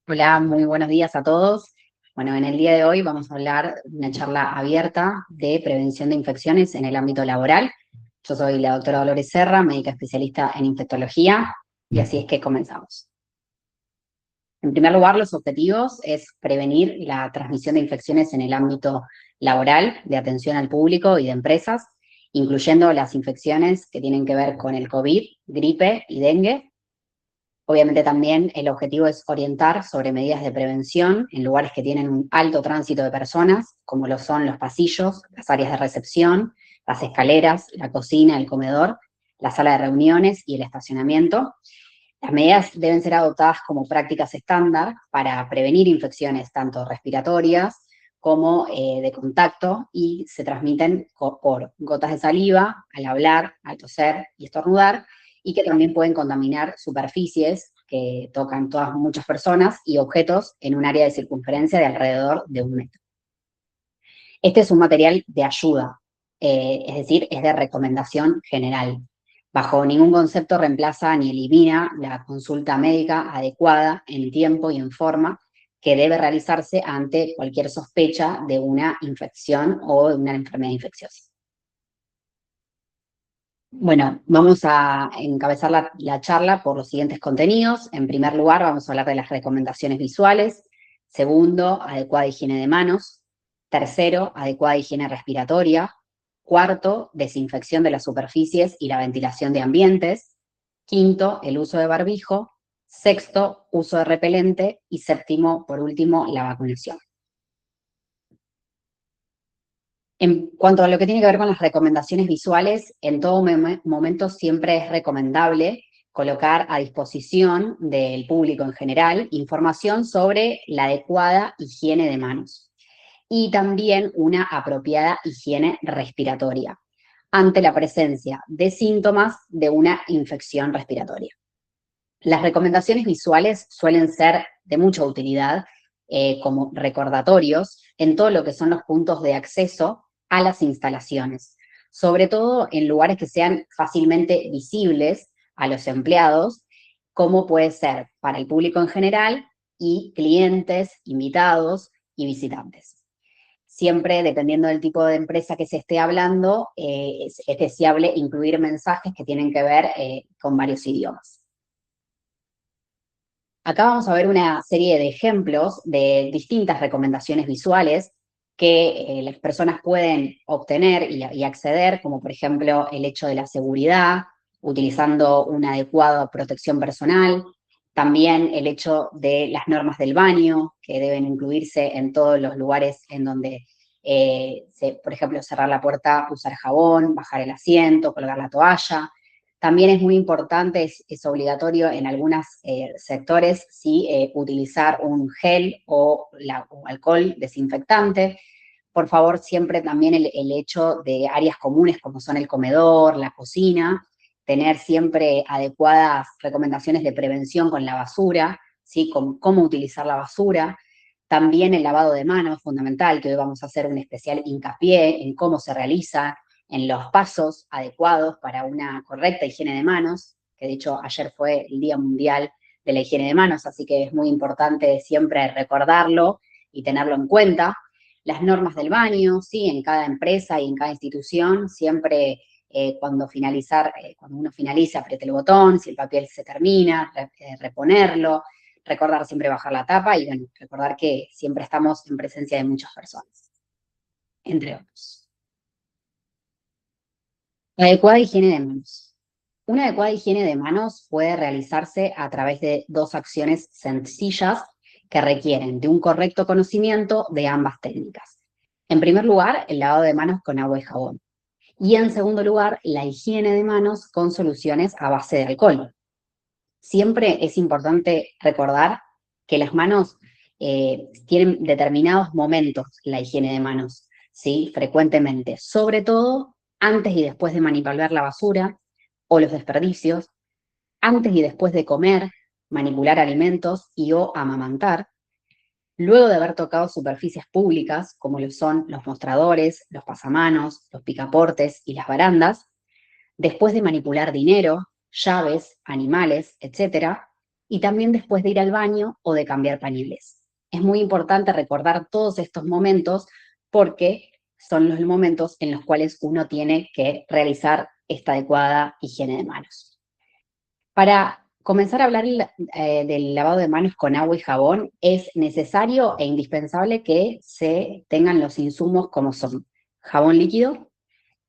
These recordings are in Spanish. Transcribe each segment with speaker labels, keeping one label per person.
Speaker 1: Hola, muy buenos días a todos. Bueno, en el día de hoy vamos a hablar de una charla abierta de prevención de infecciones en el ámbito laboral. Yo soy la doctora Dolores Serra, médica especialista en infectología, y así es que comenzamos. En primer lugar, los objetivos es prevenir la transmisión de infecciones en el ámbito laboral, de atención al público y de empresas, incluyendo las infecciones que tienen que ver con el COVID, gripe y dengue. Obviamente también el objetivo es orientar sobre medidas de prevención en lugares que tienen un alto tránsito de personas, como lo son los pasillos, las áreas de recepción, las escaleras, la cocina, el comedor, la sala de reuniones y el estacionamiento. Las medidas deben ser adoptadas como prácticas estándar para prevenir infecciones tanto respiratorias como de contacto y se transmiten por gotas de saliva al hablar, al toser y estornudar, y que también pueden contaminar superficies que tocan todas muchas personas y objetos en un área de circunferencia de alrededor de 1 metro. Este es un material de ayuda, es decir, es de recomendación general. Bajo ningún concepto reemplaza ni elimina la consulta médica adecuada en tiempo y en forma que debe realizarse ante cualquier sospecha de una infección o de una enfermedad infecciosa. Bueno, vamos a encabezar la charla por los siguientes contenidos. En primer lugar, vamos a hablar de las recomendaciones visuales. Segundo, adecuada higiene de manos. Tercero, adecuada higiene respiratoria. Cuarto, desinfección de las superficies y la ventilación de ambientes. Quinto, el uso de barbijo. Sexto, uso de repelente. Y séptimo, por último, la vacunación. En cuanto a lo que tiene que ver con las recomendaciones visuales, en todo momento siempre es recomendable colocar a disposición del público en general información sobre la adecuada higiene de manos y también una apropiada higiene respiratoria ante la presencia de síntomas de una infección respiratoria. Las recomendaciones visuales suelen ser de mucha utilidad como recordatorios en todo lo que son los puntos de acceso a las instalaciones, sobre todo en lugares que sean fácilmente visibles a los empleados, como puede ser para el público en general y clientes, invitados y visitantes. Siempre, dependiendo del tipo de empresa que se esté hablando, es deseable incluir mensajes que tienen que ver con varios idiomas. Acá vamos a ver una serie de ejemplos de distintas recomendaciones visuales que las personas pueden obtener y acceder, como por ejemplo el hecho de la seguridad, utilizando una adecuada protección personal, también el hecho de las normas del baño, que deben incluirse en todos los lugares en donde, por ejemplo, cerrar la puerta, usar jabón, bajar el asiento, colgar la toalla. También es muy importante, es obligatorio en algunos sectores, ¿sí? Utilizar un gel o alcohol desinfectante. Por favor, siempre también el hecho de áreas comunes como son el comedor, la cocina, tener siempre adecuadas recomendaciones de prevención con la basura, ¿sí? Con cómo utilizar la basura. También el lavado de manos, fundamental, que hoy vamos a hacer un especial hincapié en cómo se realiza, en los pasos adecuados para una correcta higiene de manos, que de hecho ayer fue el Día Mundial de la Higiene de Manos, así que es muy importante siempre recordarlo y tenerlo en cuenta. Las normas del baño, sí, en cada empresa y en cada institución, siempre cuando uno finaliza, apriete el botón, si el papel se termina, reponerlo, recordar siempre bajar la tapa y bueno, recordar que siempre estamos en presencia de muchas personas, entre otros. La adecuada higiene de manos. Una adecuada higiene de manos puede realizarse a través de dos acciones sencillas que requieren de un correcto conocimiento de ambas técnicas. En primer lugar, el lavado de manos con agua y jabón. Y en segundo lugar, la higiene de manos con soluciones a base de alcohol. Siempre es importante recordar que las manos tienen determinados momentos la higiene de manos, ¿sí? Frecuentemente, sobre todo antes y después de manipular la basura o los desperdicios, antes y después de comer, manipular alimentos y o amamantar, luego de haber tocado superficies públicas como lo son los mostradores, los pasamanos, los picaportes y las barandas, después de manipular dinero, llaves, animales, etc., y también después de ir al baño o de cambiar pañales. Es muy importante recordar todos estos momentos porque son los momentos en los cuales uno tiene que realizar esta adecuada higiene de manos. Para comenzar a hablar del lavado de manos con agua y jabón, es necesario e indispensable que se tengan los insumos como son jabón líquido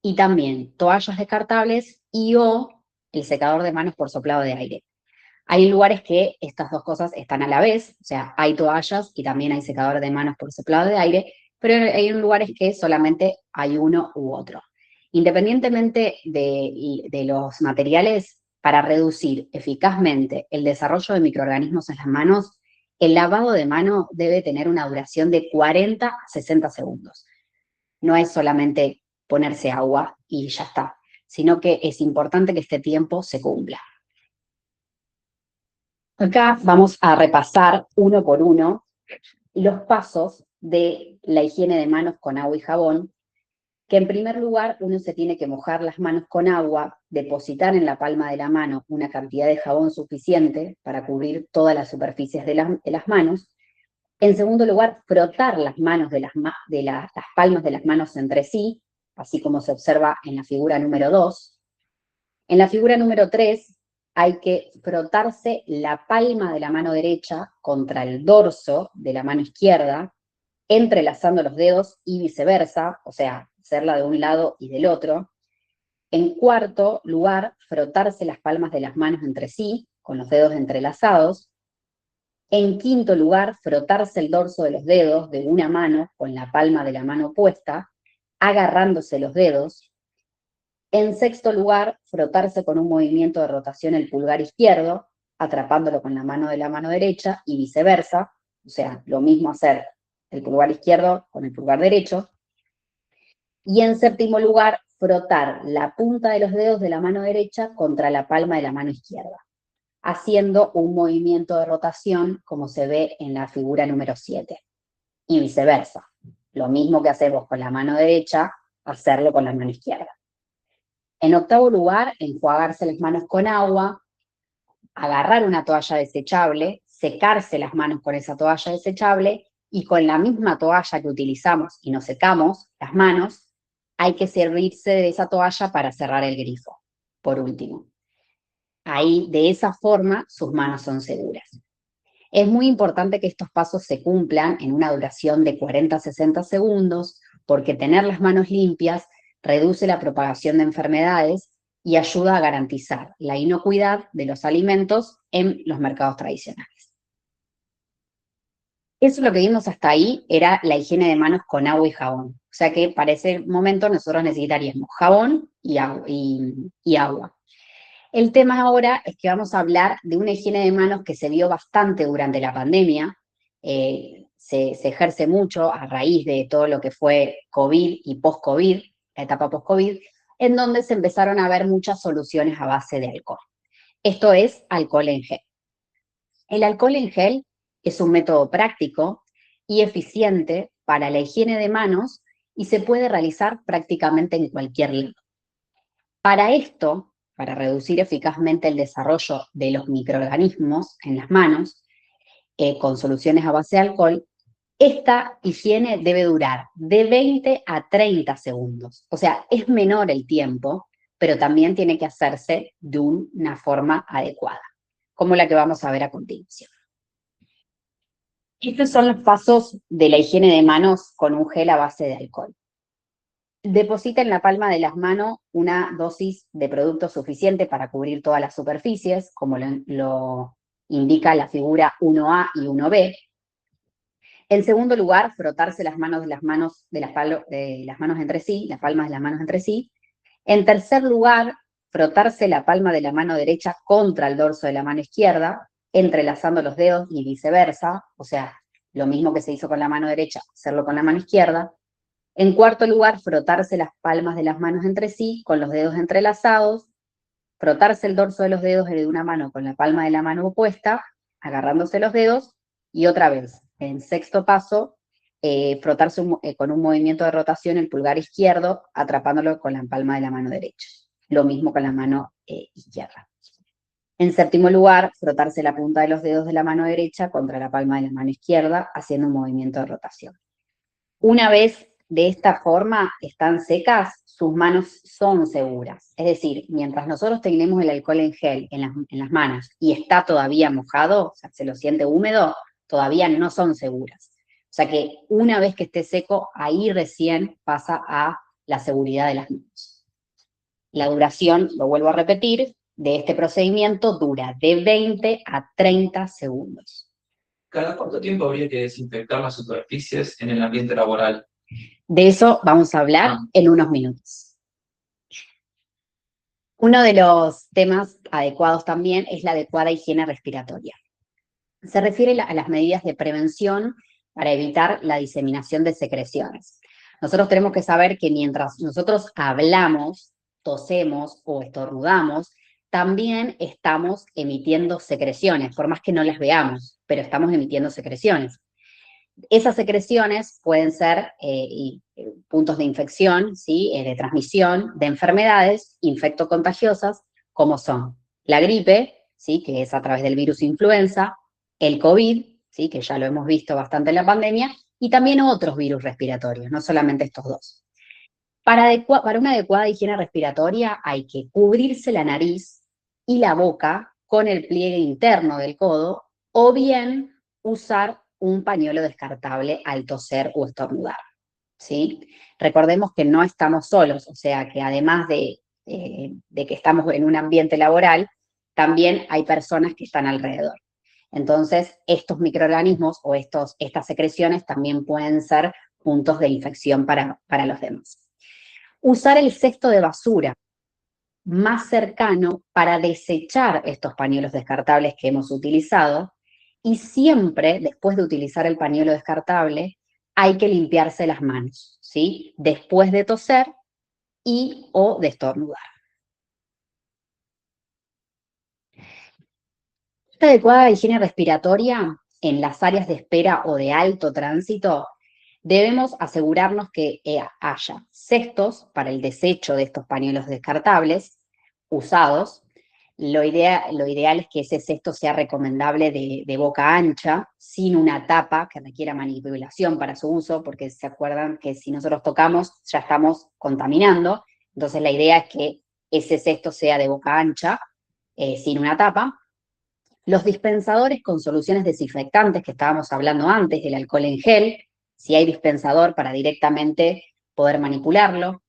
Speaker 1: y también toallas descartables y o el secador de manos por soplado de aire. Hay lugares que estas dos cosas están a la vez, o sea, hay toallas y también hay secador de manos por soplado de aire, pero hay lugares que solamente hay uno u otro. Independientemente de los materiales, para reducir eficazmente el desarrollo de microorganismos en las manos, el lavado de mano debe tener una duración de 40 a 60 segundos. No es solamente ponerse agua y ya está, sino que es importante que este tiempo se cumpla. Acá vamos a repasar uno por uno los pasos de la higiene de manos con agua y jabón, que en primer lugar uno se tiene que mojar las manos con agua, depositar en la palma de la mano una cantidad de jabón suficiente para cubrir todas las superficies de las manos. En segundo lugar, frotar las manos las palmas de las manos entre sí, así como se observa en la figura número 2. En la figura número 3 hay que frotarse la palma de la mano derecha contra el dorso de la mano izquierda, entrelazando los dedos y viceversa, o sea, hacerla de un lado y del otro. En cuarto lugar, frotarse las palmas de las manos entre sí, con los dedos entrelazados. En quinto lugar, frotarse el dorso de los dedos de una mano con la palma de la mano opuesta, agarrándose los dedos. En sexto lugar, frotarse con un movimiento de rotación el pulgar izquierdo, atrapándolo con la mano derecha y viceversa, o sea, lo mismo hacer el pulgar izquierdo con el pulgar derecho. Y en séptimo lugar, frotar la punta de los dedos de la mano derecha contra la palma de la mano izquierda, haciendo un movimiento de rotación como se ve en la figura número 7. Y viceversa, lo mismo que hacemos con la mano derecha, hacerlo con la mano izquierda. En octavo lugar, enjuagarse las manos con agua, agarrar una toalla desechable, secarse las manos con esa toalla desechable y con la misma toalla que utilizamos y nos secamos las manos, hay que servirse de esa toalla para cerrar el grifo, por último. Ahí, de esa forma, sus manos son seguras. Es muy importante que estos pasos se cumplan en una duración de 40 a 60 segundos, porque tener las manos limpias reduce la propagación de enfermedades y ayuda a garantizar la inocuidad de los alimentos en los mercados tradicionales. Eso lo que vimos hasta ahí era la higiene de manos con agua y jabón. O sea que para ese momento nosotros necesitaríamos jabón y agua. El tema ahora es que vamos a hablar de una higiene de manos que se vio bastante durante la pandemia. Se ejerce mucho a raíz de todo lo que fue COVID y post-COVID, la etapa post-COVID, en donde se empezaron a ver muchas soluciones a base de alcohol. Esto es alcohol en gel. El alcohol en gel es un método práctico y eficiente para la higiene de manos y se puede realizar prácticamente en cualquier lado. Para esto, para reducir eficazmente el desarrollo de los microorganismos en las manos, con soluciones a base de alcohol, esta higiene debe durar de 20 a 30 segundos. O sea, es menor el tiempo, pero también tiene que hacerse de una forma adecuada, como la que vamos a ver a continuación. Estos son los pasos de la higiene de manos con un gel a base de alcohol. Deposita en la palma de las manos una dosis de producto suficiente para cubrir todas las superficies, como lo indica la figura 1A y 1B. En segundo lugar, frotarse las manos entre sí, las palmas de las manos entre sí. En tercer lugar, frotarse la palma de la mano derecha contra el dorso de la mano izquierda, entrelazando los dedos y viceversa, o sea, lo mismo que se hizo con la mano derecha, hacerlo con la mano izquierda. En cuarto lugar, frotarse las palmas de las manos entre sí con los dedos entrelazados, frotarse el dorso de los dedos de una mano con la palma de la mano opuesta, agarrándose los dedos, y otra vez, en sexto paso, frotarse con un movimiento de rotación el pulgar izquierdo, atrapándolo con la palma de la mano derecha. Lo mismo con la mano izquierda. En séptimo lugar, frotarse la punta de los dedos de la mano derecha contra la palma de la mano izquierda, haciendo un movimiento de rotación. Una vez de esta forma están secas, sus manos son seguras. Es decir, mientras nosotros tenemos el alcohol en gel en las manos y está todavía mojado, o sea, se lo siente húmedo, todavía no son seguras. O sea que una vez que esté seco, ahí recién pasa a la seguridad de las manos. La duración, lo vuelvo a repetir, de este procedimiento dura de 20 a 30 segundos.
Speaker 2: ¿Cada cuánto tiempo habría que desinfectar las superficies en el ambiente laboral?
Speaker 1: De eso vamos a hablar en unos minutos. Uno de los temas adecuados también es la adecuada higiene respiratoria. Se refiere a las medidas de prevención para evitar la diseminación de secreciones. Nosotros tenemos que saber que mientras nosotros hablamos, tosemos o estornudamos, también estamos emitiendo secreciones, por más que no las veamos, pero estamos emitiendo secreciones. Esas secreciones pueden ser puntos de infección, ¿sí? De transmisión de enfermedades infectocontagiosas, como son la gripe, ¿sí? Que es a través del virus influenza, el COVID, ¿sí? Que ya lo hemos visto bastante en la pandemia, y también otros virus respiratorios, no solamente estos dos. Para una adecuada higiene respiratoria hay que cubrirse la nariz y la boca con el pliegue interno del codo o bien usar un pañuelo descartable al toser o estornudar, ¿sí? Recordemos que no estamos solos, o sea que además de que estamos en un ambiente laboral, también hay personas que están alrededor. Entonces, estos microorganismos o estas secreciones también pueden ser puntos de infección para los demás. Usar el cesto de basura más cercano para desechar estos pañuelos descartables que hemos utilizado y siempre, después de utilizar el pañuelo descartable, hay que limpiarse las manos, ¿sí? Después de toser y o de estornudar. Esta adecuada higiene respiratoria en las áreas de espera o de alto tránsito, debemos asegurarnos que haya cestos para el desecho de estos pañuelos descartables usados. Lo ideal es que ese cesto sea recomendable de boca ancha, sin una tapa que requiera manipulación para su uso, porque se acuerdan que si nosotros tocamos ya estamos contaminando. Entonces la idea es que ese cesto sea de boca ancha, sin una tapa. Los dispensadores con soluciones desinfectantes que estábamos hablando antes, del alcohol en gel, si hay dispensador para directamente poder manipularlo.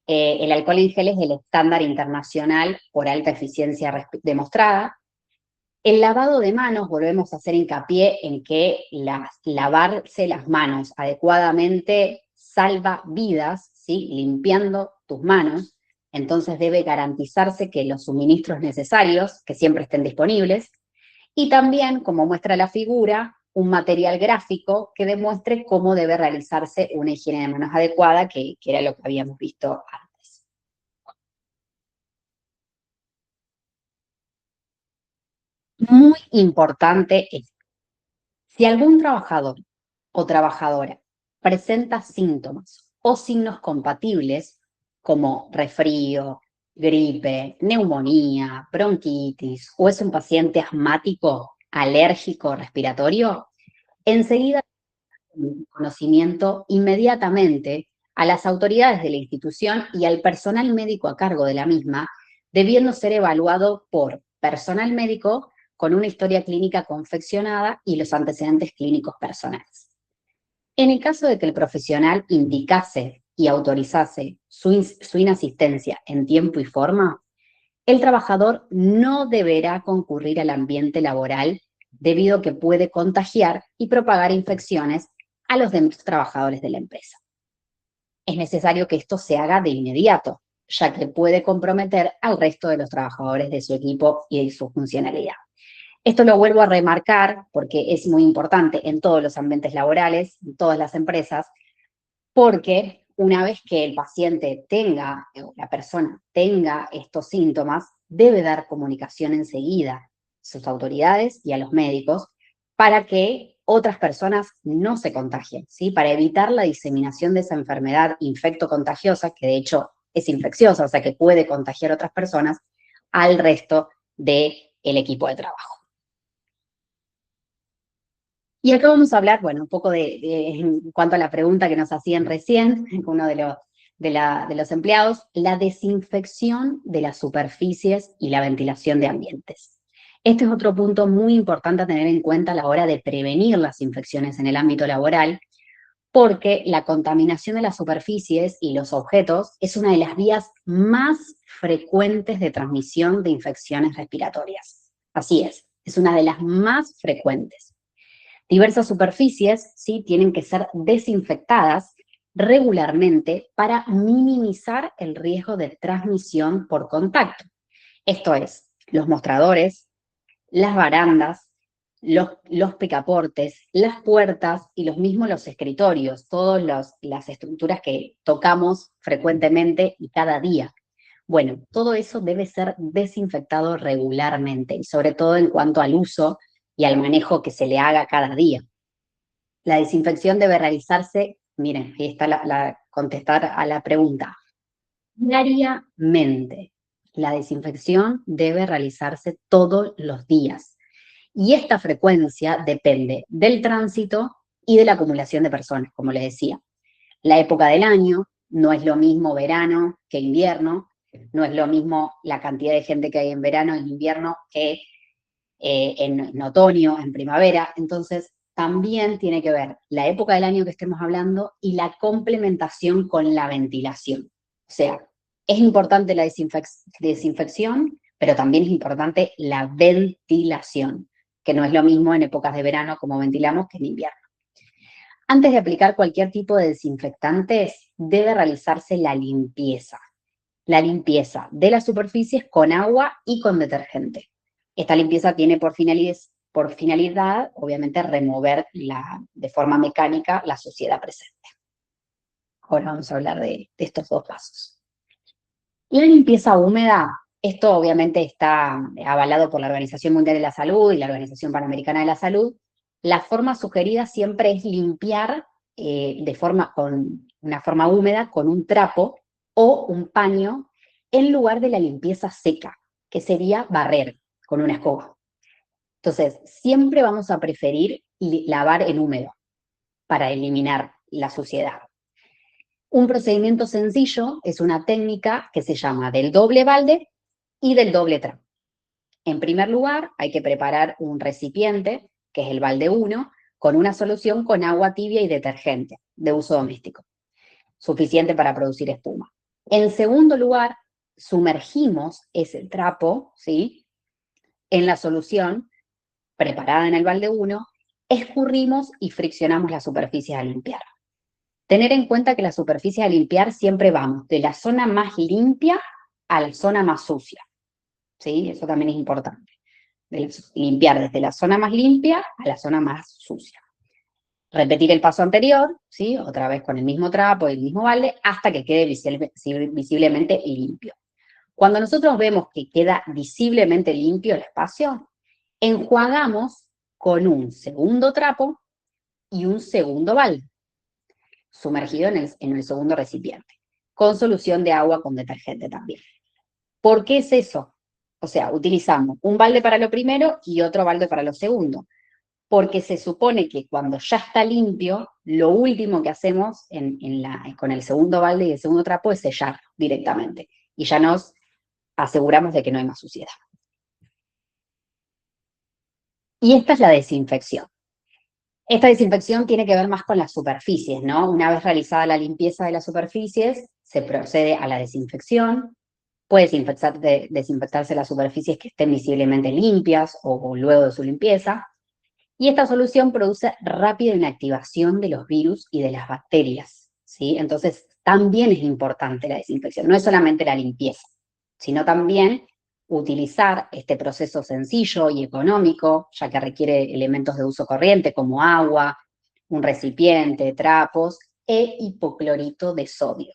Speaker 1: El alcohol en gel es el estándar internacional por alta eficiencia demostrada. El lavado de manos, volvemos a hacer hincapié en que lavarse las manos adecuadamente salva vidas, ¿sí? Limpiando tus manos. Entonces debe garantizarse que los suministros necesarios, que siempre estén disponibles, y también, como muestra la figura, un material gráfico que demuestre cómo debe realizarse una higiene de manos adecuada, que era lo que habíamos visto antes. Muy importante es, si algún trabajador o trabajadora presenta síntomas o signos compatibles como resfrío, gripe, neumonía, bronquitis o es un paciente asmático, alérgico, respiratorio, enseguida conocimiento inmediatamente a las autoridades de la institución y al personal médico a cargo de la misma, debiendo ser evaluado por personal médico con una historia clínica confeccionada y los antecedentes clínicos personales. En el caso de que el profesional indicase y autorizase su inasistencia en tiempo y forma, el trabajador no deberá concurrir al ambiente laboral debido a que puede contagiar y propagar infecciones a los demás trabajadores de la empresa. Es necesario que esto se haga de inmediato, ya que puede comprometer al resto de los trabajadores de su equipo y de su funcionalidad. Esto lo vuelvo a remarcar porque es muy importante en todos los ambientes laborales, en todas las empresas, porque una vez que el paciente tenga, o la persona tenga estos síntomas, debe dar comunicación enseguida a sus autoridades y a los médicos para que otras personas no se contagien, ¿sí? Para evitar la diseminación de esa enfermedad infectocontagiosa, que de hecho es infecciosa, o sea que puede contagiar a otras personas, al resto de el equipo de trabajo. Y acá vamos a hablar, bueno, un poco en cuanto a la pregunta que nos hacían recién, uno de los empleados, la desinfección de las superficies y la ventilación de ambientes. Este es otro punto muy importante a tener en cuenta a la hora de prevenir las infecciones en el ámbito laboral, porque la contaminación de las superficies y los objetos es una de las vías más frecuentes de transmisión de infecciones respiratorias. Así es una de las más frecuentes. Diversas superficies, ¿sí?, tienen que ser desinfectadas regularmente para minimizar el riesgo de transmisión por contacto. Esto es, los mostradores, las barandas, los picaportes, las puertas y los escritorios, todas las estructuras que tocamos frecuentemente y cada día. Bueno, todo eso debe ser desinfectado regularmente, y sobre todo en cuanto al uso y al manejo que se le haga cada día. La desinfección debe realizarse, miren, ahí está contestar a la pregunta, diariamente. La desinfección debe realizarse todos los días. Y esta frecuencia depende del tránsito y de la acumulación de personas, como les decía. La época del año, no es lo mismo verano que invierno, no es lo mismo la cantidad de gente que hay en verano y en invierno que en otoño, en primavera. Entonces, también tiene que ver la época del año que estemos hablando y la complementación con la ventilación. O sea, es importante la desinfección, pero también es importante la ventilación, que no es lo mismo en épocas de verano como ventilamos que en invierno. Antes de aplicar cualquier tipo de desinfectantes, debe realizarse la limpieza. La limpieza de las superficies con agua y con detergente. Esta limpieza tiene por finalidad, obviamente, remover de forma mecánica la suciedad presente. Ahora vamos a hablar de estos dos pasos. La limpieza húmeda, esto obviamente está avalado por la Organización Mundial de la Salud y la Organización Panamericana de la Salud. La forma sugerida siempre es limpiar con una forma húmeda con un trapo o un paño en lugar de la limpieza seca, que sería barrer con una escoba. Entonces, siempre vamos a preferir lavar en húmedo para eliminar la suciedad. Un procedimiento sencillo es una técnica que se llama del doble balde y del doble trapo. En primer lugar, hay que preparar un recipiente, que es el balde 1, con una solución con agua tibia y detergente de uso doméstico, suficiente para producir espuma. En segundo lugar, sumergimos ese trapo, ¿sí?, en la solución preparada en el balde 1, escurrimos y friccionamos las superficies a limpiar. Tener en cuenta que las superficies a limpiar siempre vamos de la zona más limpia a la zona más sucia, ¿sí? Eso también es importante. Limpiar desde la zona más limpia a la zona más sucia. Repetir el paso anterior, ¿sí?, otra vez con el mismo trapo y el mismo balde, hasta que quede visiblemente limpio. Cuando nosotros vemos que queda visiblemente limpio el espacio, enjuagamos con un segundo trapo y un segundo balde, sumergido en el segundo recipiente, con solución de agua con detergente también. ¿Por qué es eso? O sea, utilizamos un balde para lo primero y otro balde para lo segundo, porque se supone que cuando ya está limpio, lo último que hacemos con el segundo balde y el segundo trapo es sellar directamente, y ya nos aseguramos de que no hay más suciedad. Y esta es la desinfección. Esta desinfección tiene que ver más con las superficies, ¿no? Una vez realizada la limpieza de las superficies, se procede a la desinfección. Puede desinfectarse las superficies que estén visiblemente limpias o luego de su limpieza. Y esta solución produce rápida inactivación de los virus y de las bacterias, ¿sí? Entonces, también es importante la desinfección. No es solamente la limpieza, sino también utilizar este proceso sencillo y económico, ya que requiere elementos de uso corriente como agua, un recipiente, trapos e hipoclorito de sodio,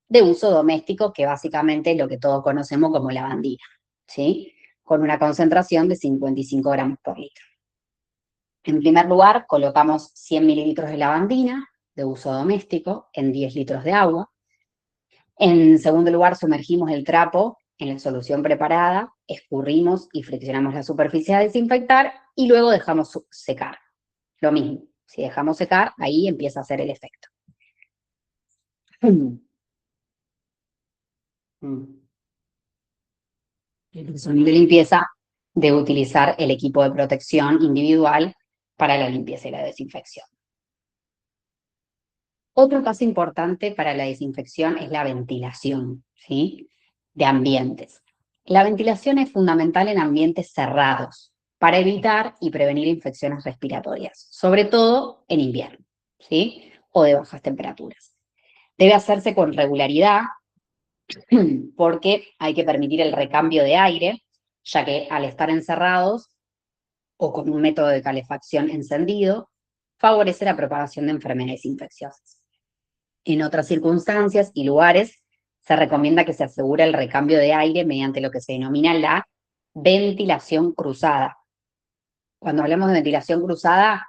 Speaker 1: de uso doméstico, que básicamente es lo que todos conocemos como lavandina, ¿sí?, con una concentración de 55 gramos por litro. En primer lugar, colocamos 100 mililitros de lavandina de uso doméstico en 10 litros de agua. En segundo lugar, sumergimos el trapo en la solución preparada, escurrimos y friccionamos la superficie a desinfectar y luego dejamos secar. Lo mismo, si dejamos secar, ahí empieza a hacer el efecto. El personal de limpieza debe utilizar el equipo de protección individual para la limpieza y la desinfección. Otro paso importante para la desinfección es la ventilación, ¿sí? De ambientes. La ventilación es fundamental en ambientes cerrados para evitar y prevenir infecciones respiratorias, sobre todo en invierno, ¿sí? O de bajas temperaturas. Debe hacerse con regularidad porque hay que permitir el recambio de aire, ya que al estar encerrados o con un método de calefacción encendido, favorece la propagación de enfermedades infecciosas. En otras circunstancias y lugares, se recomienda que se asegure el recambio de aire mediante lo que se denomina la ventilación cruzada. Cuando hablamos de ventilación cruzada,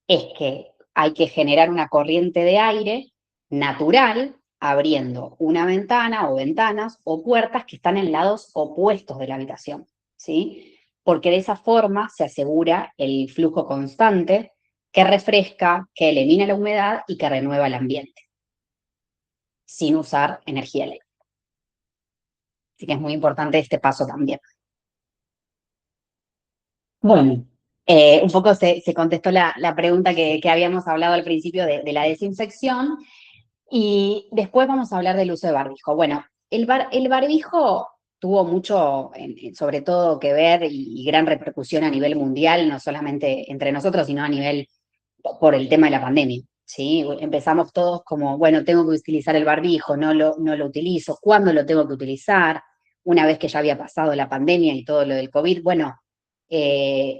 Speaker 1: es que hay que generar una corriente de aire natural abriendo una ventana o ventanas o puertas que están en lados opuestos de la habitación, ¿sí? Porque de esa forma se asegura el flujo constante que refresca, que elimina la humedad y que renueva el ambiente, sin usar energía eléctrica. Así que es muy importante este paso también. Bueno, un poco se contestó la pregunta que habíamos hablado al principio de la desinfección. Y después vamos a hablar del uso de barbijo. Bueno, el barbijo tuvo mucho, sobre todo, que ver y gran repercusión a nivel mundial, no solamente entre nosotros, sino a nivel por el tema de la pandemia. ¿Sí? Empezamos todos como, bueno, tengo que utilizar el barbijo, no lo utilizo, ¿cuándo lo tengo que utilizar? Una vez que ya había pasado la pandemia y todo lo del COVID, bueno, eh,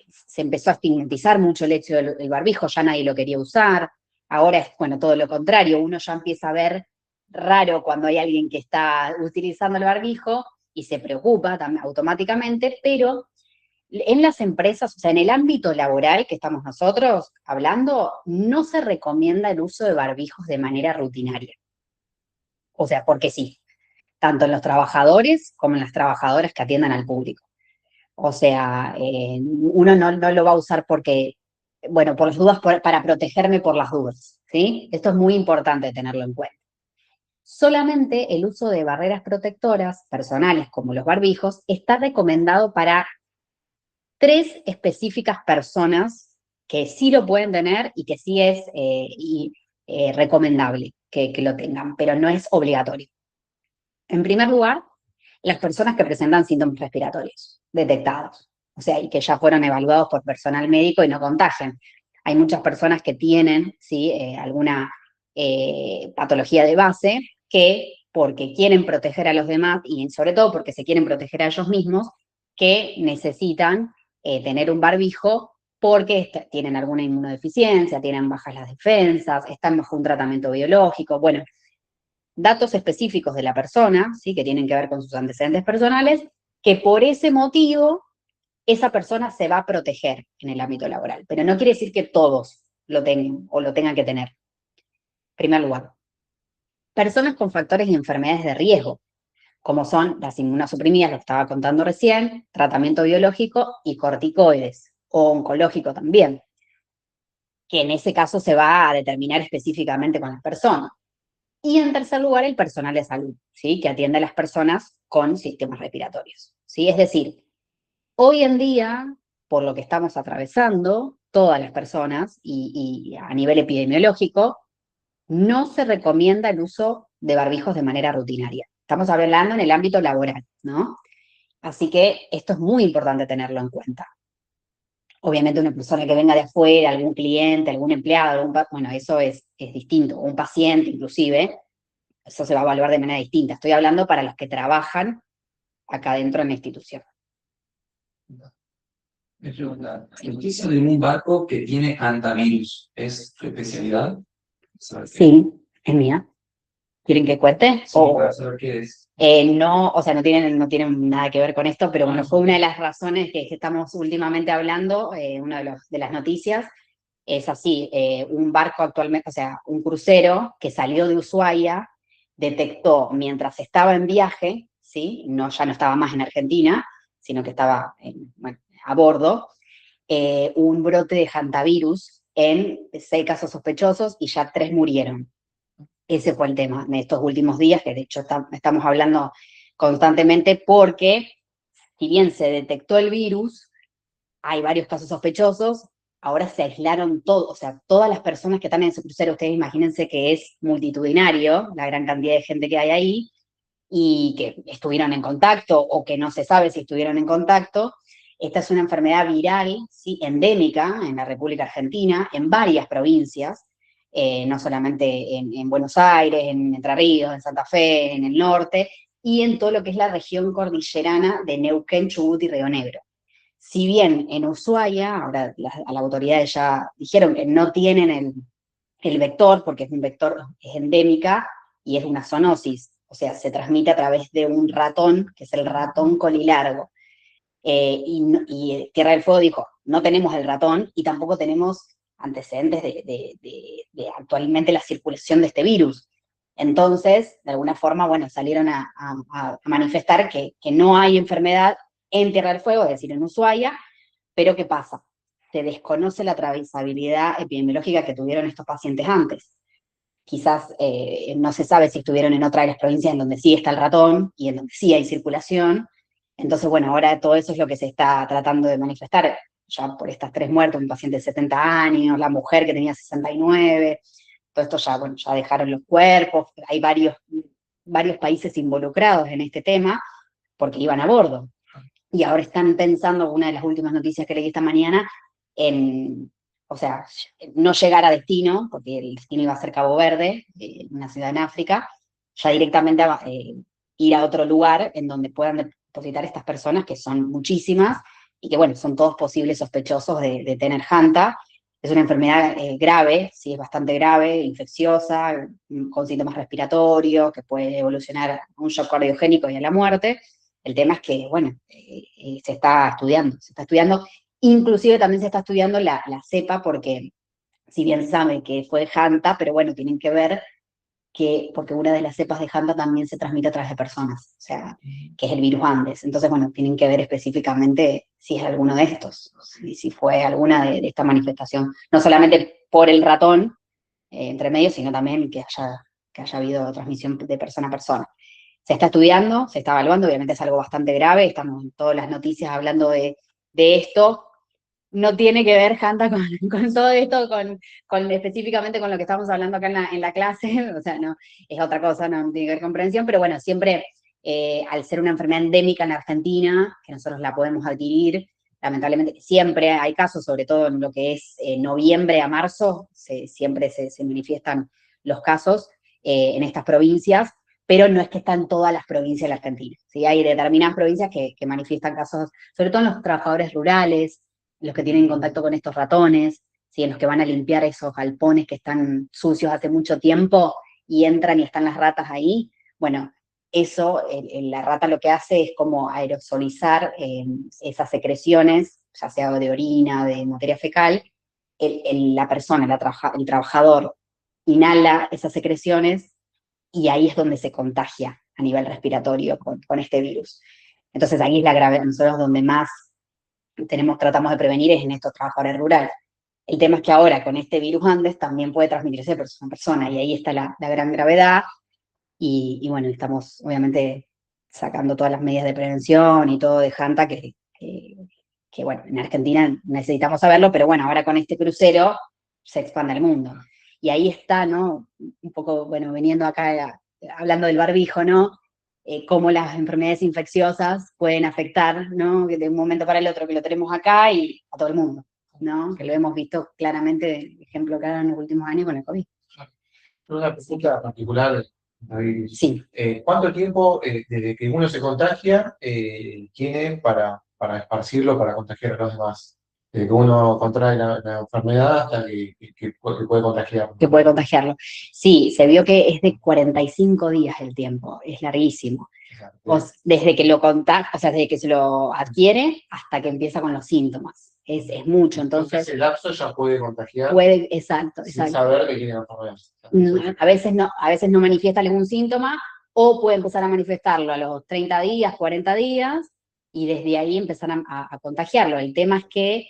Speaker 1: se empezó a estigmatizar mucho el hecho del barbijo, ya nadie lo quería usar. Ahora es, bueno, todo lo contrario, uno ya empieza a ver raro cuando hay alguien que está utilizando el barbijo y se preocupa también automáticamente, pero en las empresas, o sea, en el ámbito laboral que estamos nosotros hablando, no se recomienda el uso de barbijos de manera rutinaria. O sea, porque sí, tanto en los trabajadores como en las trabajadoras que atiendan al público. O sea, uno no lo va a usar porque, bueno, por las dudas, para protegerme por las dudas, ¿sí? Esto es muy importante tenerlo en cuenta. Solamente el uso de barreras protectoras personales, como los barbijos, está recomendado para 3 específicas personas que sí lo pueden tener y que sí es recomendable que lo tengan, pero no es obligatorio. En primer lugar, las personas que presentan síntomas respiratorios detectados, o sea, y que ya fueron evaluados por personal médico y no contagian. Hay muchas personas que tienen, ¿sí? Alguna patología de base que, porque quieren proteger a los demás y sobre todo porque se quieren proteger a ellos mismos, que necesitan tener un barbijo porque tienen alguna inmunodeficiencia, tienen bajas las defensas, están bajo un tratamiento biológico. Bueno, datos específicos de la persona, ¿sí? Que tienen que ver con sus antecedentes personales, que por ese motivo esa persona se va a proteger en el ámbito laboral. Pero no quiere decir que todos lo tengan o lo tengan que tener. En primer lugar, personas con factores de enfermedades de riesgo, como son las inmunosuprimidas, lo que estaba contando recién, tratamiento biológico y corticoides, o oncológico también, que en ese caso se va a determinar específicamente con las personas. Y en tercer lugar, el personal de salud, ¿sí? Que atiende a las personas con sistemas respiratorios, ¿sí? Es decir, hoy en día, por lo que estamos atravesando, todas las personas y a nivel epidemiológico, no se recomienda el uso de barbijos de manera rutinaria. Estamos hablando en el ámbito laboral, ¿no? Así que esto es muy importante tenerlo en cuenta. Obviamente una persona que venga de afuera, algún cliente, algún empleado, bueno, eso es distinto, un paciente inclusive, eso se va a evaluar de manera distinta. Estoy hablando para los que trabajan acá dentro en la institución.
Speaker 2: Me pregunta, ¿el uso de un barco que tiene antivirus es tu especialidad?
Speaker 1: Sí, es mía. ¿Quieren que cuente?
Speaker 2: Sí, para saber qué es.
Speaker 1: No, o sea, no tienen nada que ver con esto, pero bueno, fue una de las razones que estamos últimamente hablando, una de las noticias, es así, un barco actualmente, o sea, un crucero que salió de Ushuaia, detectó mientras estaba en viaje ¿sí? No, ya no estaba más en Argentina, sino que estaba a bordo, un brote de hantavirus en 6 casos sospechosos y ya 3 murieron. Ese fue el tema de estos últimos días, que de hecho estamos hablando constantemente porque, si bien se detectó el virus, hay varios casos sospechosos, ahora se aislaron todos, o sea, todas las personas que están en ese crucero, ustedes imagínense que es multitudinario, la gran cantidad de gente que hay ahí, y que estuvieron en contacto o que no se sabe si estuvieron en contacto. Esta es una enfermedad viral, ¿sí? Endémica en la República Argentina, en varias provincias, no solamente en Buenos Aires, en Entre Ríos, en Santa Fe, en el norte, y en todo lo que es la región cordillerana de Neuquén, Chubut y Río Negro. Si bien en Ushuaia, ahora las autoridades ya dijeron que no tienen el vector, porque es un vector, es endémica y es una zoonosis, o sea, se transmite a través de un ratón, que es el ratón colilargo. Y Tierra del Fuego dijo, no tenemos el ratón y tampoco tenemos antecedentes de actualmente la circulación de este virus. Entonces, de alguna forma, bueno, salieron a manifestar que no hay enfermedad en Tierra del Fuego, es decir, en Ushuaia, pero ¿qué pasa? Se desconoce la trazabilidad epidemiológica que tuvieron estos pacientes antes. Quizás no se sabe si estuvieron en otra de las provincias en donde sí está el ratón y en donde sí hay circulación. Entonces, bueno, ahora todo eso es lo que se está tratando de manifestar, ya por estas 3 muertes, un paciente de 70 años, la mujer que tenía 69, todo esto ya, bueno, ya dejaron los cuerpos, hay varios países involucrados en este tema porque iban a bordo. Y ahora están pensando, una de las últimas noticias que leí esta mañana, en, o sea, no llegar a destino, porque el destino iba a ser Cabo Verde, una ciudad en África, ya directamente ir a otro lugar en donde puedan depositar estas personas, que son muchísimas, y que bueno, son todos posibles sospechosos de tener Hanta. Es una enfermedad grave, sí, es bastante grave, infecciosa, con síntomas respiratorios, que puede evolucionar a un shock cardiogénico y a la muerte. El tema es que, bueno, se está estudiando, inclusive también se está estudiando la cepa, porque si bien se sabe que fue Hanta, pero bueno, tienen que ver que, porque una de las cepas de Hanta también se transmite a través de personas, o sea, que es el virus Andes. Entonces, bueno, tienen que ver específicamente si es alguno de estos, si fue alguna de esta manifestación, no solamente por el ratón entre medio, sino también que haya habido transmisión de persona a persona. Se está estudiando, se está evaluando, obviamente es algo bastante grave, estamos en todas las noticias hablando de esto. No tiene que ver, Hanta, con todo esto, específicamente con lo que estamos hablando acá en la clase, o sea, no, es otra cosa, no tiene que ver con prevención, pero bueno, siempre, al ser una enfermedad endémica en Argentina, que nosotros la podemos adquirir, lamentablemente siempre hay casos, sobre todo en lo que es noviembre a marzo, siempre se manifiestan los casos en estas provincias, pero no es que están todas las provincias de la Argentina, ¿sí? Hay determinadas provincias que manifiestan casos, sobre todo en los trabajadores rurales, los que tienen contacto con estos ratones, ¿sí? En los que van a limpiar esos galpones que están sucios hace mucho tiempo y entran y están las ratas ahí. Bueno, eso, la rata lo que hace es como aerosolizar esas secreciones, ya sea de orina, de materia fecal. La persona, el trabajador, inhala esas secreciones y ahí es donde se contagia a nivel respiratorio con este virus. Entonces ahí es la gravedad, nosotros donde más tratamos de prevenir es en estos trabajadores rurales. El tema es que ahora con este virus Andes también puede transmitirse de persona a persona, y ahí está la gran gravedad, y bueno, estamos obviamente sacando todas las medidas de prevención y todo de Hanta, que bueno, en Argentina necesitamos saberlo, pero bueno, ahora con este crucero se expande al mundo. Y ahí está, ¿no? Un poco, bueno, veniendo acá, hablando del barbijo, ¿no? Cómo las enfermedades infecciosas pueden afectar, ¿no? De un momento para el otro, que lo tenemos acá y a todo el mundo, ¿no? Que lo hemos visto claramente, ejemplo claro en los últimos años con el COVID.
Speaker 3: Una pregunta particular, David.
Speaker 1: Sí.
Speaker 3: ¿Cuánto tiempo desde que uno se contagia tiene para esparcirlo, para contagiar a los demás? Desde que uno contrae la enfermedad hasta que puede contagiarlo.
Speaker 1: Que puede contagiarlo. Sí, se vio que es de 45 días el tiempo, es larguísimo. Desde que o sea, desde que se lo adquiere hasta que empieza con los síntomas. Es mucho, entonces
Speaker 3: ese lapso ya puede contagiar.
Speaker 1: Exacto.
Speaker 3: Sin saber que tiene la enfermedad.
Speaker 1: A veces no manifiesta ningún síntoma, o puede empezar a manifestarlo a los 30 días, 40 días, y desde ahí empezar a contagiarlo. El tema es que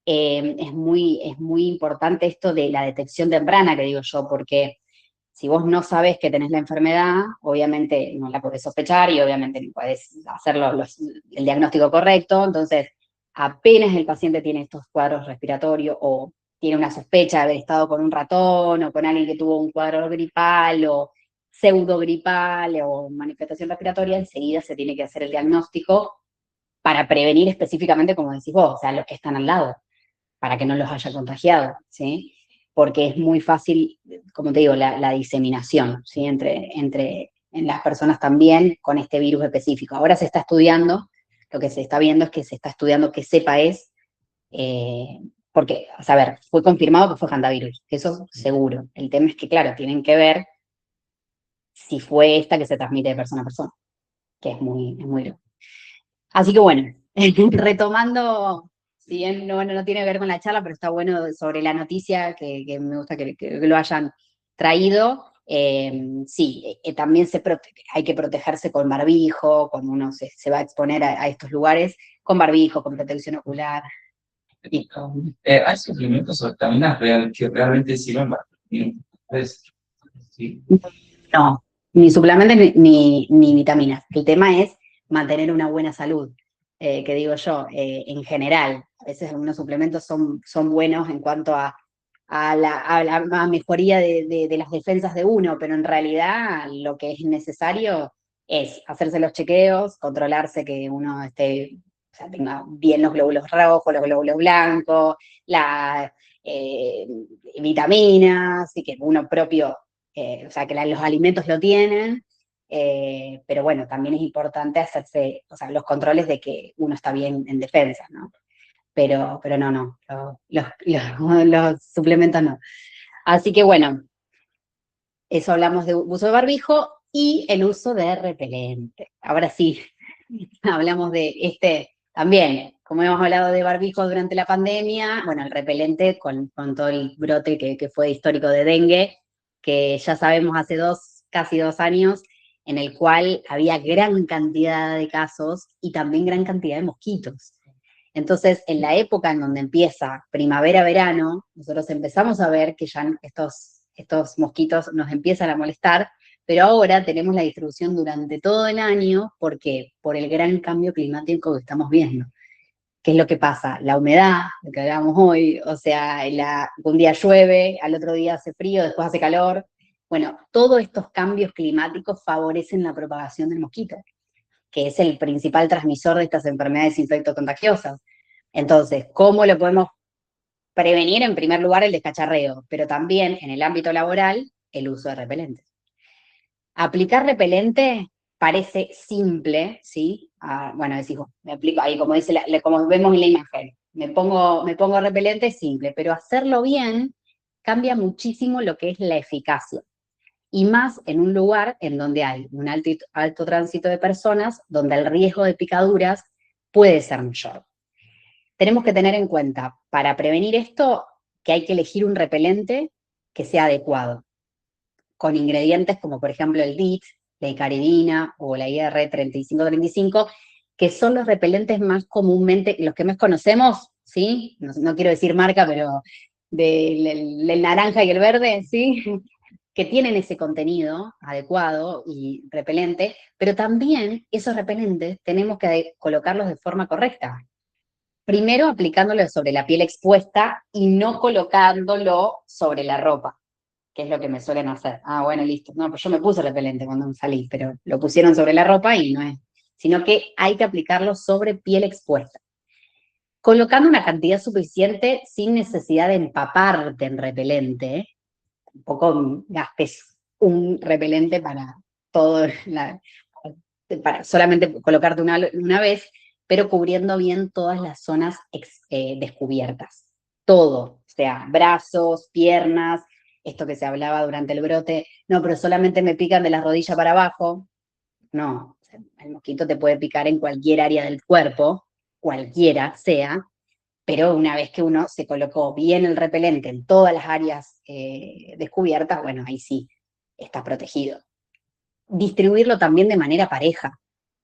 Speaker 1: es muy importante esto de la detección temprana, que digo yo, porque si vos no sabés que tenés la enfermedad, obviamente no la podés sospechar y obviamente no podés hacer el diagnóstico correcto. Entonces, apenas el paciente tiene estos cuadros respiratorios o tiene una sospecha de haber estado con un ratón o con alguien que tuvo un cuadro gripal o pseudogripal o manifestación respiratoria, enseguida se tiene que hacer el diagnóstico para prevenir específicamente, como decís vos, o sea, los que están al lado, para que no los haya contagiado, ¿sí? Porque es muy fácil, como te digo, la diseminación, ¿sí? En las personas también con este virus específico. Ahora se está estudiando, lo que se está viendo es que se está estudiando qué cepa es, eh, porque, a saber, fue confirmado que fue hantavirus, eso seguro. El tema es que, claro, tienen que ver si fue esta que se transmite de persona a persona, que es muy loco. Así que bueno, retomando, si bien no tiene que ver con la charla, pero está bueno sobre la noticia, que me gusta que lo hayan traído. Sí, también hay que protegerse con barbijo, cuando uno se va a exponer a estos lugares, con barbijo, con protección ocular. Y con...
Speaker 2: Hay suplementos o vitaminas que realmente sirven para prevenir. Pues, sí.
Speaker 1: No, ni suplementos ni vitaminas. El tema es mantener una buena salud, que digo yo, en general. A veces algunos suplementos son buenos en cuanto a mejoría de las defensas de uno, pero en realidad lo que es necesario es hacerse los chequeos, controlarse que uno esté, o sea, tenga bien los glóbulos rojos, los glóbulos blancos, las eh, vitaminas, y que uno propio o sea, que los alimentos lo tienen, pero bueno, también es importante hacerse, o sea, los controles de que uno está bien en defensa, ¿no? Pero no, los suplementos no. Así que bueno, eso hablamos de uso de barbijo y el uso de repelente. Ahora sí, hablamos de también, como hemos hablado de barbijo durante la pandemia, bueno, el repelente con todo el brote que fue histórico de dengue, que ya sabemos hace casi 2 años, en el cual había gran cantidad de casos y también gran cantidad de mosquitos. Entonces, en la época en donde empieza primavera-verano, nosotros empezamos a ver que ya estos mosquitos nos empiezan a molestar, pero ahora tenemos la distribución durante todo el año, porque por el gran cambio climático que estamos viendo. ¿Qué es lo que pasa? La humedad, lo que hablábamos hoy, o sea, un día llueve, al otro día hace frío, después hace calor. Bueno, todos estos cambios climáticos favorecen la propagación del mosquito, que es el principal transmisor de estas enfermedades infectocontagiosas. Entonces, ¿cómo lo podemos prevenir? En primer lugar, el descacharreo, pero también en el ámbito laboral, el uso de repelentes. Aplicar repelente parece simple, ¿sí? Bueno, decís, me aplico ahí, como como vemos en la imagen, me pongo repelente, es simple, pero hacerlo bien cambia muchísimo lo que es la eficacia. Y más en un lugar en donde hay un alto tránsito de personas, donde el riesgo de picaduras puede ser mayor. Tenemos que tener en cuenta, para prevenir esto, que hay que elegir un repelente que sea adecuado, con ingredientes como por ejemplo el DIT, la icaridina o la IR3535, que son los repelentes más comúnmente, los que más conocemos, ¿sí? No quiero decir marca, pero del naranja y el verde, ¿sí? Que tienen ese contenido adecuado y repelente, pero también esos repelentes tenemos que colocarlos de forma correcta. Primero aplicándolo sobre la piel expuesta y no colocándolo sobre la ropa, que es lo que me suelen hacer. Bueno, listo. No, pues yo me puse repelente cuando salí, pero lo pusieron sobre la ropa y no es. Sino que hay que aplicarlo sobre piel expuesta. Colocando una cantidad suficiente sin necesidad de empaparte en repelente, tampoco gastes un repelente para todo, para solamente colocarte una vez, pero cubriendo bien todas las zonas descubiertas. Todo, o sea, brazos, piernas, esto que se hablaba durante el brote, no, pero solamente me pican de la rodilla para abajo. No, o sea, el mosquito te puede picar en cualquier área del cuerpo, cualquiera sea, pero una vez que uno se colocó bien el repelente en todas las áreas descubiertas, bueno, ahí sí, está protegido. distribuirlo también de manera pareja,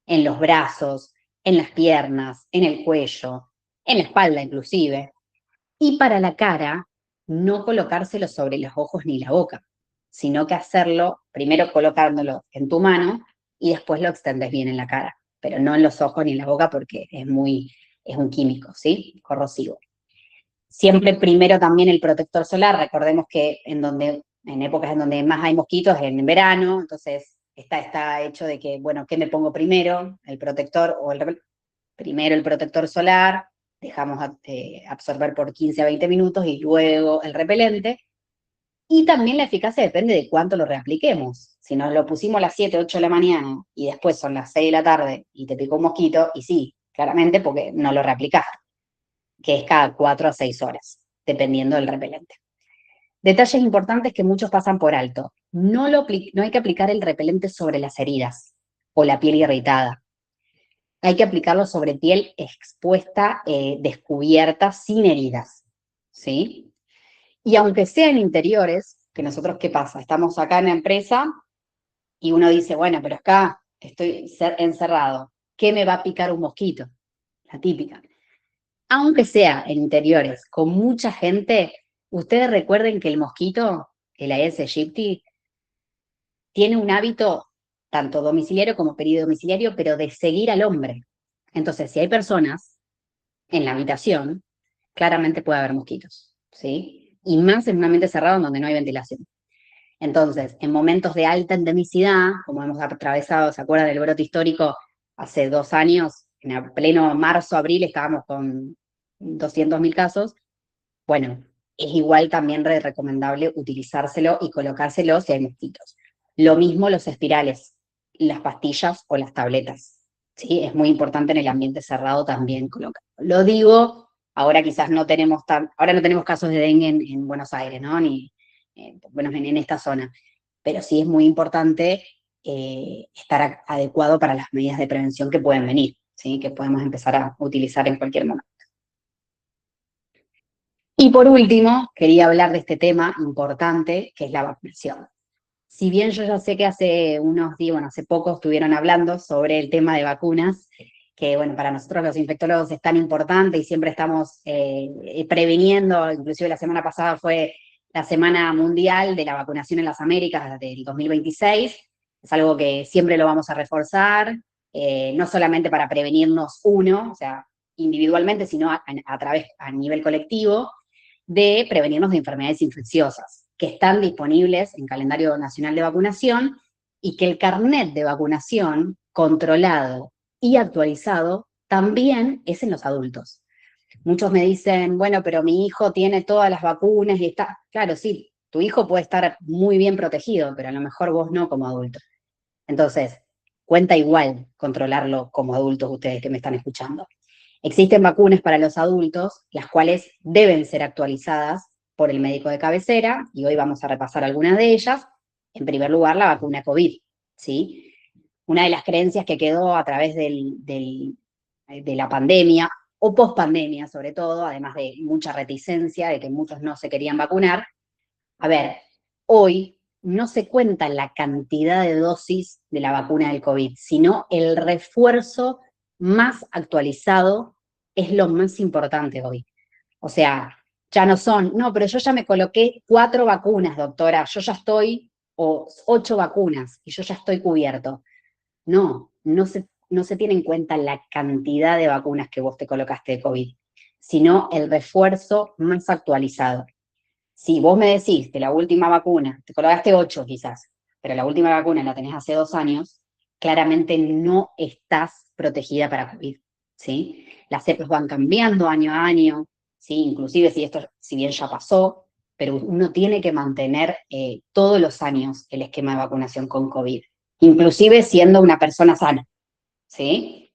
Speaker 1: en los brazos, en las piernas, en el cuello, en la espalda inclusive. Y para la cara, no colocárselo sobre los ojos ni la boca, sino que hacerlo primero colocándolo en tu mano y después lo extendes bien en la cara, pero no en los ojos ni en la boca porque es un químico, ¿sí? Corrosivo. Siempre primero también el protector solar, recordemos que en épocas en donde más hay mosquitos, en verano, entonces está hecho de que, bueno, ¿qué me pongo primero? ¿El protector o primero el protector solar, dejamos absorber por 15 a 20 minutos y luego el repelente? Y también la eficacia depende de cuánto lo reapliquemos. Si nos lo pusimos a las 7, 8 de la mañana y después son las 6 de la tarde y te picó un mosquito, y sí, claramente porque no lo reaplicaste, que es cada 4 a 6 horas, dependiendo del repelente. Detalles importantes que muchos pasan por alto. No hay que aplicar el repelente sobre las heridas o la piel irritada. Hay que aplicarlo sobre piel expuesta, descubierta, sin heridas, ¿sí? Y aunque sean interiores, que nosotros, ¿qué pasa? Estamos acá en la empresa y uno dice, bueno, pero acá estoy encerrado, ¿qué me va a picar un mosquito? La típica. Aunque sea en interiores, con mucha gente, ustedes recuerden que el mosquito, el Aedes aegypti, tiene un hábito tanto domiciliario como peridomiciliario, pero de seguir al hombre. Entonces, si hay personas en la habitación, claramente puede haber mosquitos, ¿sí? Y más en un ambiente cerrado donde no hay ventilación. Entonces, en momentos de alta endemicidad, como hemos atravesado, ¿se acuerdan del brote histórico hace 2 años? En pleno marzo, abril, estábamos con 200.000 casos. Bueno, es igual también recomendable utilizárselo y colocárselo si hay mosquitos. Lo mismo los espirales, las pastillas o las tabletas. ¿Sí? Es muy importante en el ambiente cerrado también colocar. Lo digo, ahora quizás ahora no tenemos casos de dengue en Buenos Aires, ¿no? Ni, bueno, en esta zona. Pero sí es muy importante estar adecuado para las medidas de prevención que pueden venir, ¿sí? Que podemos empezar a utilizar en cualquier momento. Y por último, quería hablar de este tema importante, que es la vacunación. Si bien yo ya sé que hace unos días, bueno, hace poco estuvieron hablando sobre el tema de vacunas, que bueno, para nosotros los infectólogos es tan importante y siempre estamos previniendo, inclusive la semana pasada fue la Semana Mundial de la Vacunación en las Américas del 2026, es algo que siempre lo vamos a reforzar, no solamente para prevenirnos uno, o sea, individualmente, sino a nivel colectivo, de prevenirnos de enfermedades infecciosas, que están disponibles en calendario nacional de vacunación y que el carnet de vacunación controlado y actualizado también es en los adultos. Muchos me dicen, bueno, pero mi hijo tiene todas las vacunas y está, claro, sí, tu hijo puede estar muy bien protegido, pero a lo mejor vos no como adulto. Entonces, cuenta igual controlarlo como adultos ustedes que me están escuchando. Existen vacunas para los adultos, las cuales deben ser actualizadas por el médico de cabecera, y hoy vamos a repasar algunas de ellas. En primer lugar, la vacuna COVID, ¿sí? Una de las creencias que quedó a través de la pandemia, o pospandemia sobre todo, además de mucha reticencia, de que muchos no se querían vacunar. A ver, hoy no se cuenta la cantidad de dosis de la vacuna del COVID, sino el refuerzo más actualizado es lo más importante hoy. O sea, ya no son, no, pero yo ya me coloqué 4 vacunas, doctora, yo ya estoy, o 8 vacunas, y yo ya estoy cubierto. No se tiene en cuenta la cantidad de vacunas que vos te colocaste de COVID, sino el refuerzo más actualizado. Si vos me decís que la última vacuna, te colocaste 8 quizás, pero la última vacuna la tenés hace 2 años, claramente no estás protegida para COVID, ¿sí? Las cepas van cambiando año a año, ¿sí? Inclusive si bien ya pasó, pero uno tiene que mantener todos los años el esquema de vacunación con COVID, inclusive siendo una persona sana, ¿sí?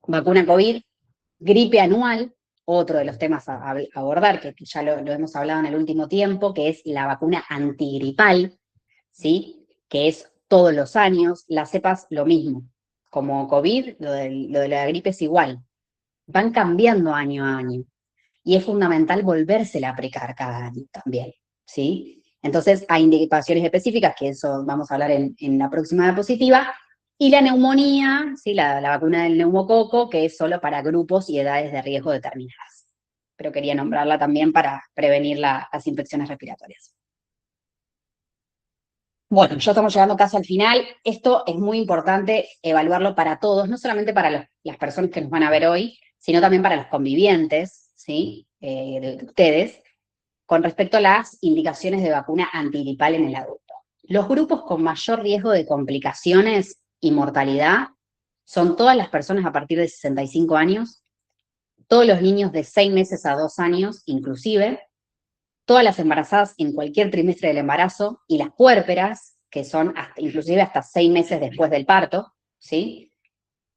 Speaker 1: Vacuna COVID, gripe anual, otro de los temas a abordar, que ya lo hemos hablado en el último tiempo, que es la vacuna antigripal, ¿sí? Que es todos los años. Las cepas lo mismo. Como COVID, lo de la gripe es igual. Van cambiando año a año. Y es fundamental volvérsela a aplicar cada año también, ¿sí? Entonces, hay indicaciones específicas, que eso vamos a hablar en la próxima diapositiva, y la neumonía, ¿sí? La vacuna del neumococo, que es solo para grupos y edades de riesgo determinadas. Pero quería nombrarla también para prevenir las infecciones respiratorias. Bueno, ya estamos llegando casi al final. Esto es muy importante evaluarlo para todos, no solamente para las personas que nos van a ver hoy, sino también para los convivientes, ¿sí? De ustedes, con respecto a las indicaciones de vacuna antigripal en el adulto. Los grupos con mayor riesgo de complicaciones y mortalidad son todas las personas a partir de 65 años, todos los niños de 6 meses a 2 años, inclusive, todas las embarazadas en cualquier trimestre del embarazo y las puérperas, que son inclusive hasta 6 meses después del parto, ¿sí?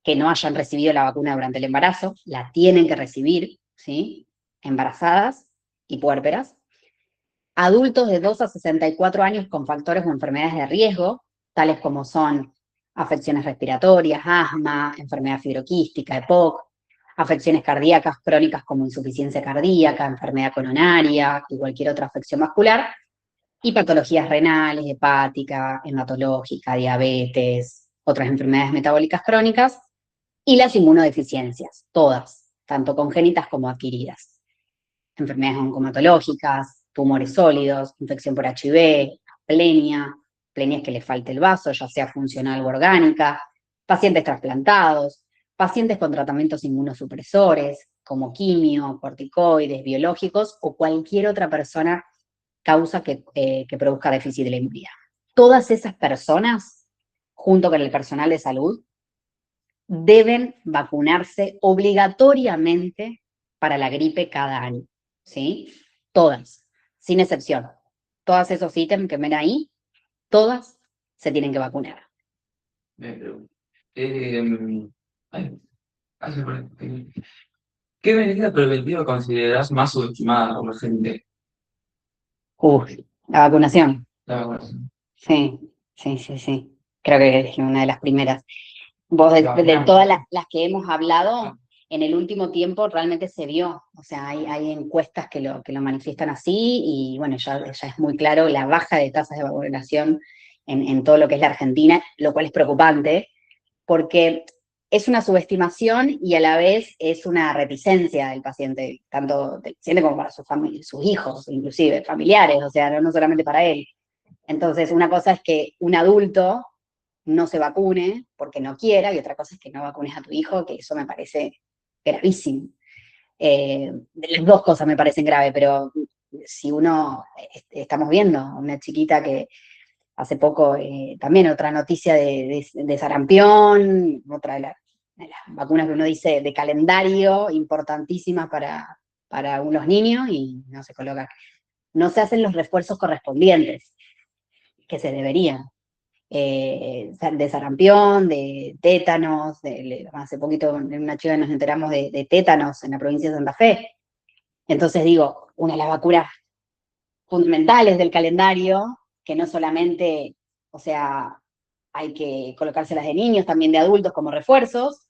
Speaker 1: Que no hayan recibido la vacuna durante el embarazo, la tienen que recibir, ¿sí? Embarazadas y puérperas. Adultos de 2 a 64 años con factores o enfermedades de riesgo, tales como son afecciones respiratorias, asma, enfermedad fibroquística, EPOC, afecciones cardíacas crónicas como insuficiencia cardíaca, enfermedad coronaria y cualquier otra afección vascular, y patologías renales, hepática, hematológica, diabetes, otras enfermedades metabólicas crónicas, y las inmunodeficiencias, todas, tanto congénitas como adquiridas. Enfermedades oncomatológicas, tumores sólidos, infección por HIV, aplenia, aplenia que le falte el vaso, ya sea funcional o orgánica, pacientes trasplantados, pacientes con tratamientos inmunosupresores, como quimio, corticoides, biológicos o cualquier otra persona causa que produzca déficit de la inmunidad. Todas esas personas, junto con el personal de salud, deben vacunarse obligatoriamente para la gripe cada año, ¿sí? Todas, sin excepción. Todos esos ítems que ven ahí, todas se tienen que vacunar.
Speaker 2: Me pregunto. Ay, ¿qué medida preventiva consideras más subestimada por la gente?
Speaker 1: La vacunación.
Speaker 2: La vacunación.
Speaker 1: Sí, sí, sí, sí. Creo que es una de las primeras. Vos, de
Speaker 2: Claro.
Speaker 1: todas las que hemos hablado, en el último tiempo realmente se vio, o sea, hay encuestas que lo manifiestan así, y bueno, ya es muy claro la baja de tasas de vacunación en todo lo que es la Argentina, lo cual es preocupante, porque es una subestimación y a la vez es una reticencia del paciente, tanto del paciente como para sus hijos, inclusive, familiares, o sea, no solamente para él. Entonces, una cosa es que un adulto no se vacune porque no quiera, y otra cosa es que no vacunes a tu hijo, que eso me parece gravísimo. Las dos cosas me parecen graves, pero si uno, estamos viendo una chiquita que hace poco, también otra noticia de sarampión, otra de las vacunas que uno dice de calendario, importantísimas para unos niños, y no se coloca, no se hacen los refuerzos correspondientes, que se deberían. De sarampión, de tétanos, hace poquito en una chica nos enteramos de tétanos en la provincia de Santa Fe. Entonces digo, una de las vacunas fundamentales del calendario, que no solamente, o sea, hay que colocárselas de niños, también de adultos como refuerzos,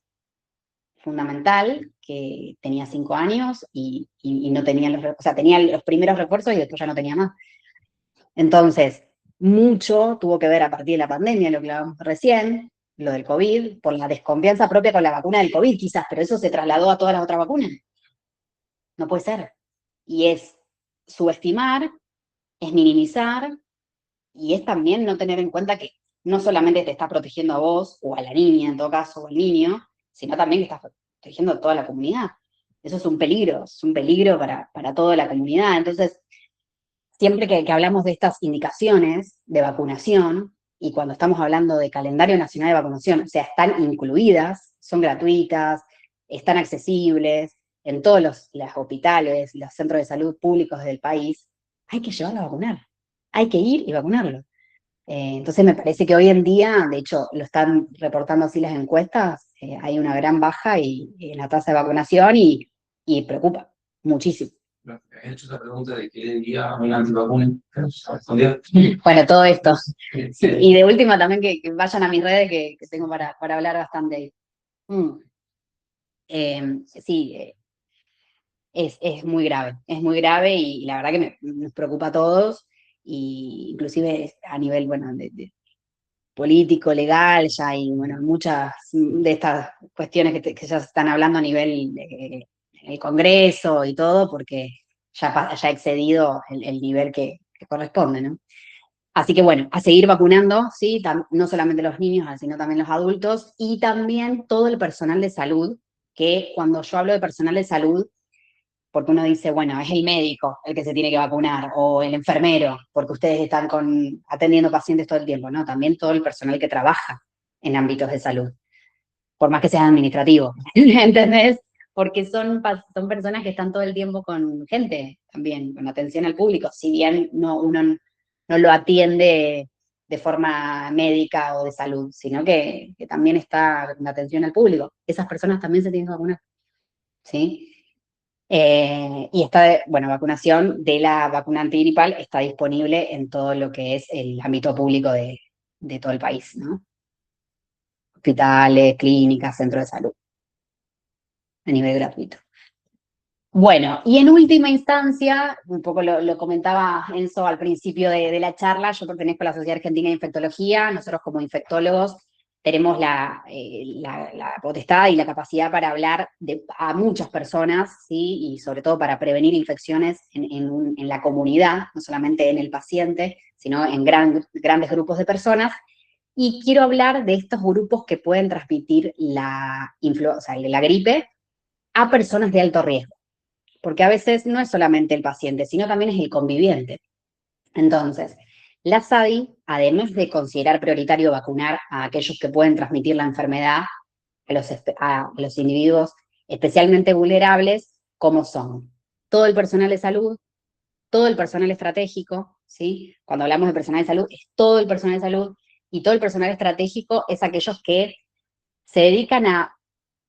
Speaker 1: fundamental, que tenía 5 años y no tenía o sea, tenía los primeros refuerzos y después ya no tenía más. Entonces, mucho tuvo que ver a partir de la pandemia, lo que hablábamos recién, lo del COVID, por la desconfianza propia con la vacuna del COVID quizás, pero eso se trasladó a todas las otras vacunas. No puede ser. Y es subestimar, es minimizar, y es también no tener en cuenta que no solamente te está protegiendo a vos, o a la niña en todo caso, o al niño, sino también que estás protegiendo a toda la comunidad. Eso es un peligro para toda la comunidad. Entonces, siempre que hablamos de estas indicaciones de vacunación, y cuando estamos hablando de calendario nacional de vacunación, o sea, están incluidas, son gratuitas, están accesibles en todos los hospitales, los centros de salud públicos del país, hay que llevarlo a vacunar, hay que ir y vacunarlo. Entonces me parece que hoy en día, de hecho, lo están reportando así las encuestas, hay una gran baja en la tasa de vacunación y preocupa muchísimo.
Speaker 2: He hecho esa pregunta de qué diría una antivacuna. ¿Respondió?
Speaker 1: Bueno, todo esto.
Speaker 2: Sí.
Speaker 1: Y de última también que vayan a mis redes que tengo para hablar bastante ahí. Sí, es muy grave y la verdad que nos preocupa a todos. y inclusive a nivel, bueno, de político, legal, ya hay, bueno, muchas de estas cuestiones que ya se están hablando a nivel del Congreso y todo, porque ya ha excedido el nivel que corresponde, ¿no? Así que bueno, a seguir vacunando, ¿sí? No solamente los niños, sino también los adultos y también todo el personal de salud, que cuando yo hablo de personal de salud, porque uno dice, bueno, es el médico el que se tiene que vacunar, o el enfermero, porque ustedes están atendiendo pacientes todo el tiempo, ¿no? También todo el personal que trabaja en ámbitos de salud, por más que sean administrativos, ¿entendés? Porque son personas que están todo el tiempo con gente también, con atención al público, si bien uno no lo atiende de forma médica o de salud, sino que también está con atención al público. Esas personas también se tienen que vacunar, ¿sí? Y esta, bueno, vacunación de la vacuna antigripal está disponible en todo lo que es el ámbito público de todo el país, ¿no? Hospitales, clínicas, centros de salud, a nivel gratuito. Bueno, y en última instancia, un poco lo comentaba Enzo al principio de la charla, yo pertenezco a la Sociedad Argentina de Infectología, nosotros como infectólogos tenemos la potestad y la capacidad para hablar a muchas personas, ¿sí? Y sobre todo para prevenir infecciones en la comunidad, no solamente en el paciente, sino en grandes grupos de personas. Y quiero hablar de estos grupos que pueden transmitir la gripe a personas de alto riesgo, porque a veces no es solamente el paciente, sino también es el conviviente. Entonces, la SADI, además de considerar prioritario vacunar a aquellos que pueden transmitir la enfermedad a los individuos especialmente vulnerables, como son todo el personal de salud, todo el personal estratégico, ¿sí? Cuando hablamos de personal de salud, es todo el personal de salud, y todo el personal estratégico es aquellos que se dedican a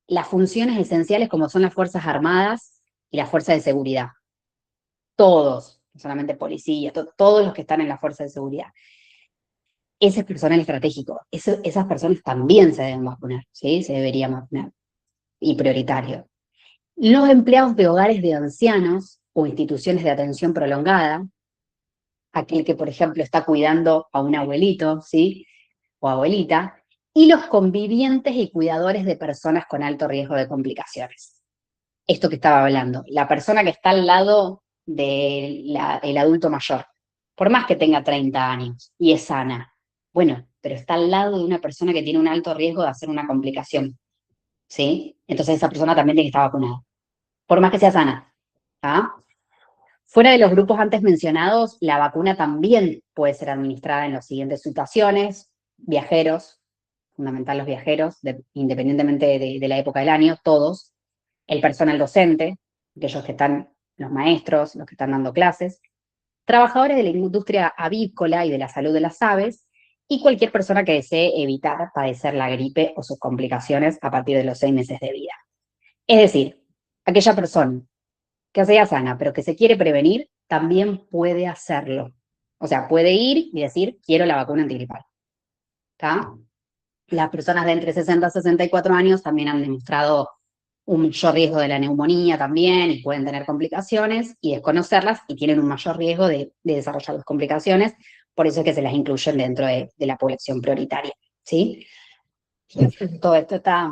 Speaker 1: las funciones esenciales como son las Fuerzas Armadas y las Fuerzas de Seguridad. Todos, no solamente policías, todos los que están en la fuerza de seguridad. Ese es personal estratégico, esas personas también se deben vacunar, ¿sí? Se deberían vacunar, y prioritario. Los empleados de hogares de ancianos o instituciones de atención prolongada, aquel que, por ejemplo, está cuidando a un abuelito, ¿sí? O abuelita, y los convivientes y cuidadores de personas con alto riesgo de complicaciones. Esto que estaba hablando, la persona que está al lado del adulto mayor, por más que tenga 30 años y es sana, bueno, pero está al lado de una persona que tiene un alto riesgo de hacer una complicación, ¿sí? Entonces esa persona también tiene que estar vacunada, por más que sea sana, ¿ah? Fuera de los grupos antes mencionados, la vacuna también puede ser administrada en las siguientes situaciones: viajeros, fundamental los viajeros, independientemente de la época del año, todos, el personal docente, aquellos que están, los maestros, los que están dando clases, trabajadores de la industria avícola y de la salud de las aves, y cualquier persona que desee evitar padecer la gripe o sus complicaciones a partir de los 6 meses de vida. Es decir, aquella persona que sea sana, pero que se quiere prevenir, también puede hacerlo. O sea, puede ir y decir, quiero la vacuna antigripal. ¿Está? Las personas de entre 60 y 64 años también han demostrado un mayor riesgo de la neumonía también, y pueden tener complicaciones y desconocerlas, y tienen un mayor riesgo de desarrollar las complicaciones, por eso es que se las incluyen dentro de la población prioritaria, ¿sí? Todo esto está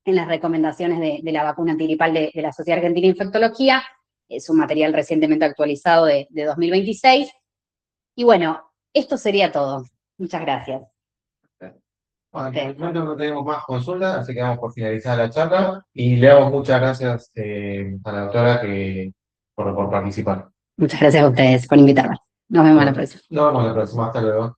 Speaker 1: en las recomendaciones de la vacuna antigripal de la Sociedad Argentina de Infectología. Es un material recientemente actualizado de 2026. Y bueno, esto sería todo. Muchas gracias.
Speaker 3: Bueno, por el momento no tenemos más consultas, así que vamos por finalizar la charla y le damos muchas gracias a la doctora por participar.
Speaker 1: Muchas gracias a ustedes por invitarme. Nos vemos la próxima.
Speaker 3: Nos vemos la próxima, hasta luego.